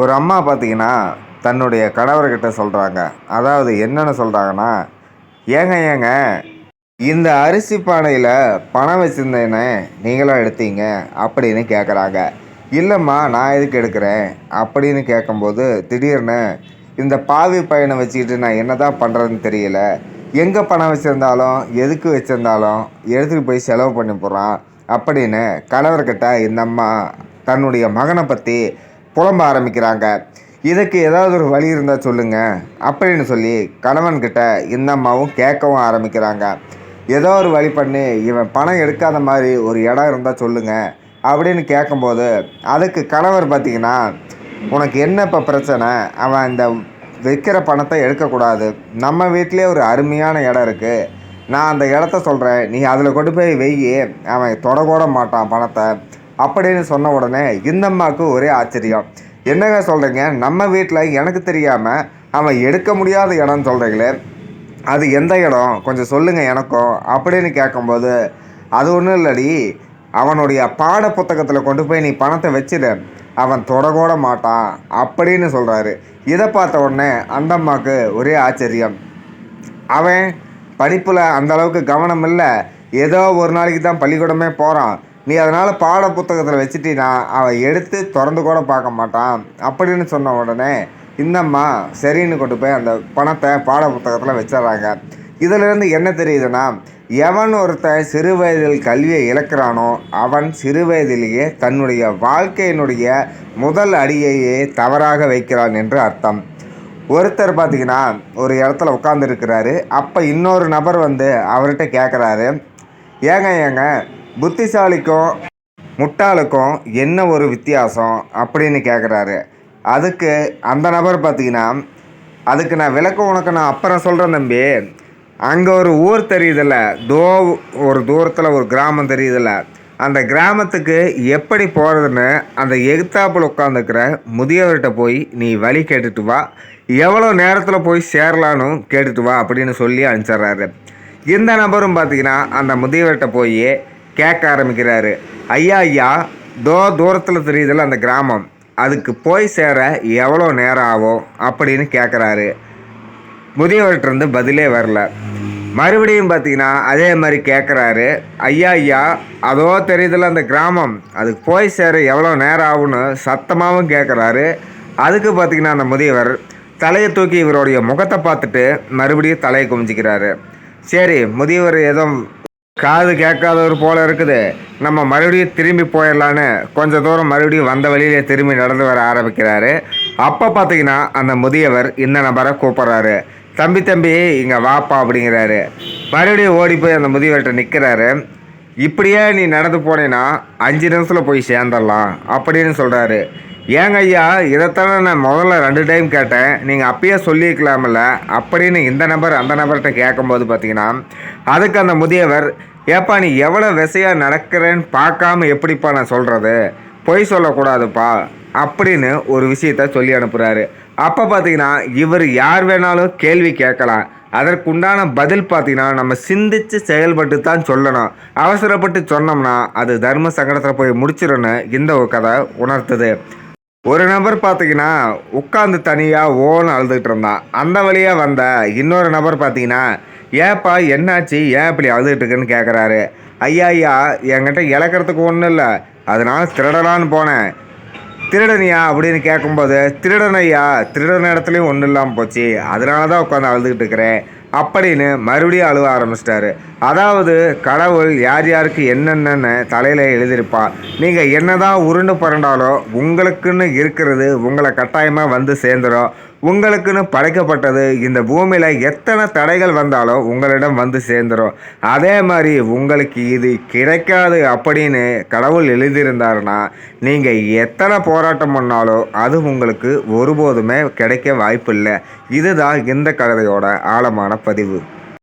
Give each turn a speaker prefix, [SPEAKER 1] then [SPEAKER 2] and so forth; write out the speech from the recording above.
[SPEAKER 1] ஒரு அம்மா பார்த்தீங்கன்னா, தன்னுடைய கணவர்கிட்ட சொல்றாங்க. அதாவது என்னன்னு சொல்றாங்கன்னா, "ஏங்க ஏங்க இந்த அரிசி பானையில பணம் வச்சிருந்தேனே, நீங்களா எடுத்தீங்க?" அப்படின்னு கேட்குறாங்க. "இல்லம்மா, நான் எதுக்கு எடுக்கிறேன்?" அப்படின்னு கேட்கும்போது, திடீர்னு, "இந்த பாவி பையன வச்சுக்கிட்டு நான் என்னதான் பண்றதுன்னு தெரியல. எங்க பணம் வச்சிருந்தாலும், எதுக்கு வச்சிருந்தாலும் எடுத்துட்டு போய் செலவு பண்ணி புடுறான்." அப்படின்னு கணவர்கிட்ட இந்த அம்மா தன்னுடைய மகன பத்தி புலம்ப ஆரம்பிக்கிறாங்க. இதுக்கு ஏதாவது ஒரு வழி இருந்தா சொல்லுங்க, அப்படின்னு சொல்லி கணவன்கிட்ட இந்த அம்மாவும் கேட்கவும் ஆரம்பிக்கிறாங்க. ஏதோ ஒரு வழி பண்ணி இவன் பணம் எடுக்காத மாதிரி ஒரு இடம் இருந்தா சொல்லுங்க, அப்படின்னு கேட்கும்போது, அதுக்கு கணவர் பார்த்தீங்கன்னா, "உனக்கு என்ன இப்போ பிரச்சனை? அவன் இந்த வைக்கிற பணத்தை எடுக்கக்கூடாது. நம்ம வீட்டிலே ஒரு அருமையான இடம் இருக்கு. நான் அந்த இடத்த சொல்கிறேன். நீ அதில் கொண்டு போய் வையி. அவன் தொடக்கூட மாட்டான் பணத்தை." அப்படின்னு சொன்ன உடனே இந்த அம்மாவுக்கு ஒரே ஆச்சரியம். "என்னங்க சொல்கிறீங்க? நம்ம வீட்டில் எனக்கு தெரியாமல் அவன் எடுக்க முடியாத இடம்னு சொல்கிறீங்களே, அது எந்த இடம்? கொஞ்சம் சொல்லுங்கள் எனக்கும்." அப்படின்னு கேட்கும்போது, "அது ஒன்றும் இல்லடி, அவனுடைய பாட புத்தகத்தில் கொண்டு போய் நீ பணத்தை வச்சிடு. அவன் தொடக்கூட மாட்டான்." அப்படின்னு சொல்கிறாரு. இதை பார்த்த உடனே அந்த அம்மாவுக்கு ஒரே ஆச்சரியம். அவன் படிப்பில் அந்த அளவுக்கு கவனம் இல்லை. ஏதோ ஒரு நாளைக்கு தான் பள்ளிக்கூடமே போகிறான். நீ அதனால் பாட புத்தகத்தில் வச்சுட்டினா அவன் எடுத்து திறந்து கூட பார்க்க மாட்டான் அப்படின்னு சொன்ன உடனே இந்தம்மா சரின்னு கொண்டு போய் அந்த பணத்தை பாட புத்தகத்தில் வச்சிட்றாங்க. இதிலிருந்து என்ன தெரியுதுன்னா, எவன் ஒருத்தன் சிறு வயதில் கல்வியை இழக்கிறானோ அவன் சிறு வயதிலேயே தன்னுடைய வாழ்க்கையினுடைய முதல் அடியையே தவறாக வைக்கிறான் என்று அர்த்தம். ஒருத்தர் பார்த்தீங்கன்னா ஒரு இடத்துல உட்காந்துருக்கிறாரு. அப்போ இன்னொரு நபர் வந்து அவர்கிட்ட கேட்குறாரு, "ஏங்க ஏங்க புத்திசாலிக்கும் முட்டாளுக்கும் என்ன ஒரு வித்தியாசம்?" அப்படின்னு கேட்குறாரு. அதுக்கு அந்த நபர் பார்த்தீங்கன்னா, "அதுக்கு நான் விளக்கம் உனக்கு நான் அப்புறம் சொல்கிறேன் தம்பி. அங்கே ஒரு ஊர் தெரியுதில்ல, ஒரு தூரத்தில் ஒரு கிராமம் தெரியுதில்ல, அந்த கிராமத்துக்கு எப்படி போகிறதுன்னு அந்த எகுத்தாப்பில் உட்காந்துருக்கிற முதியவர்கிட்ட போய் நீ வழி கேட்டுட்டு வா. எவ்வளோ நேரத்தில் போய் சேரலான்னு கேட்டுட்டு வா." அப்படின்னு சொல்லி அனுப்பிச்சிட்றாரு. இந்த நபரும் பார்த்தீங்கன்னா அந்த முதியவர்கிட்ட போய் கேட்க ஆரம்பிக்கிறாரு. "ஐயா ஐயா, தூரத்தில் தெரியுதில்ல அந்த கிராமம், அதுக்கு போய் சேர எவ்வளோ நேரம் ஆகும்?" அப்படின்னு கேட்குறாரு. முதியவர்கிட்ட பதிலே வரல. மறுபடியும் பார்த்தீங்கன்னா அதே மாதிரி கேட்குறாரு. "ஐயா ஐயா, அதோ தெரியுதில்ல அந்த கிராமம், அதுக்கு போய் சேர எவ்வளோ நேரம் ஆகும்னு சத்தமாகவும் கேட்குறாரு." அதுக்கு பார்த்தீங்கன்னா அந்த முதியவர் தலையை தூக்கி இவருடைய முகத்தை பார்த்துட்டு மறுபடியும் தலையை குமிஞ்சிக்கிறாரு. சரி, முதியவர் ஏதோ காது கேட்காதவர் போல இருக்குது, நம்ம மறுபடியும் திரும்பி போயிடலான்னு கொஞ்சம் தூரம் மறுபடியும் வந்த வழியிலே திரும்பி நடந்து வர ஆரம்பிக்கிறாரு. அப்போ பார்த்தீங்கன்னா அந்த முதியவர் இந்த நபரை கூப்பிட்றாரு. "தம்பி தம்பி, இங்கே வாப்பா" அப்படிங்கிறாரு. மறுபடியும் ஓடி போய் அந்த முதியவர்கிட்ட நிற்கிறாரு. "இப்படியே நீ நடந்து போனேன்னா 5 நிமிஷத்தில் போய் சேர்ந்துடலாம்" அப்படின்னு சொல்கிறாரு. "ஏங்க ஐயா, இதைத்தானே நான் முதல்ல 2 டைம் கேட்டேன், நீங்கள் அப்பயே சொல்லியிருக்கலாமில்ல" அப்படின்னு இந்த நபர் அந்த நபர்கிட்ட கேட்கும்போது பார்த்தீங்கன்னா, அதுக்கு அந்த முதியவர், "ஏப்பா, நீ எவ்வளோ விசையாக நடக்கிறேன்னு பார்க்காம எப்படிப்பா நான் சொல்கிறது? பொய் சொல்லக்கூடாதுப்பா" அப்படின்னு ஒரு விஷயத்த சொல்லி அனுப்புகிறாரு. அப்போ பார்த்தீங்கன்னா இவர் யார் வேணாலும் கேள்வி கேட்கலாம். அதற்குண்டான பதில் பார்த்தீங்கன்னா நம்ம சிந்தித்து செயல்பட்டு தான் சொல்லணும். அவசரப்பட்டு சொன்னோம்னா அது தர்ம சங்கடத்தில் போய் முடிச்சிடும்னு இந்த ஒரு கதை உணர்த்துது. ஒரு நபர் பார்த்தீங்கன்னா உட்காந்து தனியாக ஓன்னு அழுதுகிட்டு இருந்தான். அந்த வழியாக வந்த இன்னொரு நபர் பார்த்தீங்கன்னா, "ஏப்பா என்னாச்சு, ஏன் இப்படி அழுதுகிட்டு இருக்குன்னு?" கேட்குறாரு. "ஐயா ஐயா, என்கிட்ட இழக்கிறதுக்கு ஒன்றும் இல்லை, அதனால திருடலான்னு போனேன்." "திருடனியா?" அப்படின்னு கேட்கும்போது, "திருடனையா, திருடன இடத்துலையும் ஒன்றும் இல்லாமல் போச்சு, அதனால தான் உட்காந்து அழுதுகிட்டு இருக்கிறேன்" அப்படின்னு மறுபடியும் அழுவ ஆரம்பிச்சிட்டாரு. அதாவது கடவுள் யார் யாருக்கு என்னென்னு தலையில் எழுதியிருப்பா. நீங்கள் என்னதான் உருண்டு புரண்டாலும் உங்களுக்குன்னு இருக்கிறது உங்களை கட்டாயமாக வந்து சேர்ந்துடும். உங்களுக்குன்னு படைக்கப்பட்டது இந்த பூமியில் எத்தனை தடைகள் வந்தாலும் உங்களிடம் வந்து சேர்ந்துடும். அதே மாதிரி உங்களுக்கு இது கிடைக்காது அப்படின்னு கடவுள் எழுதியிருந்தாருன்னா, நீங்கள் எத்தனை போராட்டம் பண்ணாலும் அது உங்களுக்கு ஒருபோதுமே கிடைக்க வாய்ப்பு இல்லை. இதுதான் இந்த கதையோட ஆழமான பதிவு.